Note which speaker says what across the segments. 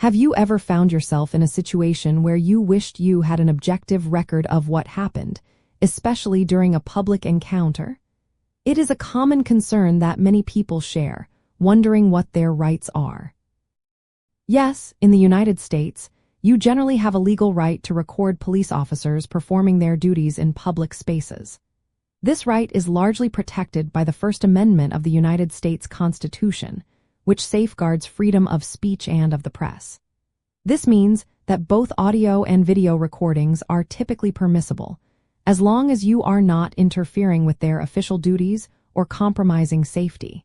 Speaker 1: Have you ever found yourself in a situation where you wished you had an objective record of what happened, especially during a public encounter? It is a common concern that many people share, wondering what their rights are. Yes, in the United States, you generally have a legal right to record police officers performing their duties in public spaces. This right is largely protected by the First Amendment of the United States Constitution, which safeguards freedom of speech and of the press. This means that both audio and video recordings are typically permissible, as long as you are not interfering with their official duties or compromising safety.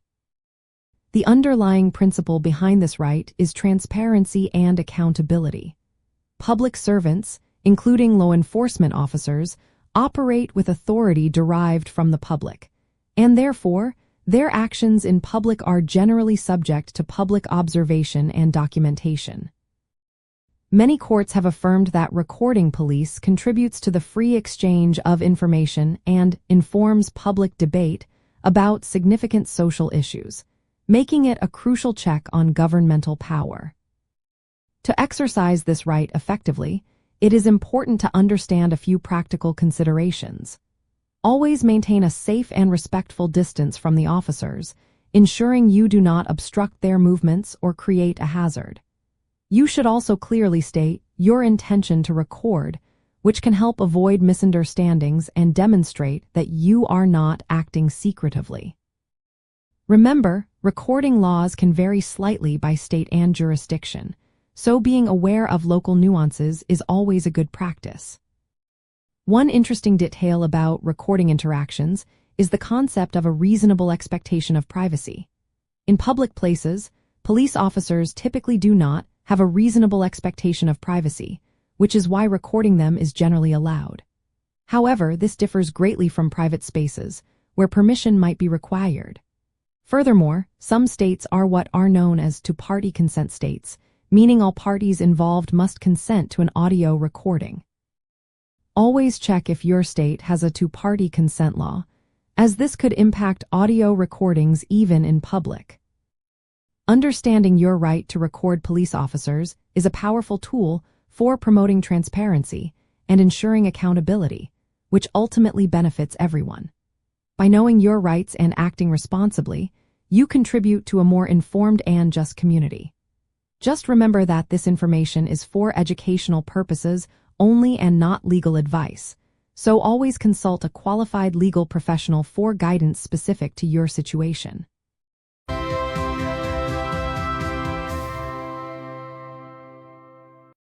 Speaker 1: The underlying principle behind this right is transparency and accountability. Public servants, including law enforcement officers, operate with authority derived from the public, and therefore, their actions in public are generally subject to public observation and documentation. Many courts have affirmed that recording police contributes to the free exchange of information and informs public debate about significant social issues, making it a crucial check on governmental power. To exercise this right effectively, it is important to understand a few practical considerations. Always maintain a safe and respectful distance from the officers, ensuring you do not obstruct their movements or create a hazard. You should also clearly state your intention to record, which can help avoid misunderstandings and demonstrate that you are not acting secretively. Remember, recording laws can vary slightly by state and jurisdiction, so being aware of local nuances is always a good practice. One interesting detail about recording interactions is the concept of a reasonable expectation of privacy. In public places, police officers typically do not have a reasonable expectation of privacy, which is why recording them is generally allowed. However, this differs greatly from private spaces, where permission might be required. Furthermore, some states are what are known as two-party consent states, meaning all parties involved must consent to an audio recording. Always check if your state has a two-party consent law, as this could impact audio recordings even in public. Understanding your right to record police officers is a powerful tool for promoting transparency and ensuring accountability, which ultimately benefits everyone. By knowing your rights and acting responsibly, you contribute to a more informed and just community. Just remember that this information is for educational purposes only and not legal advice, so always consult a qualified legal professional for guidance specific to your situation.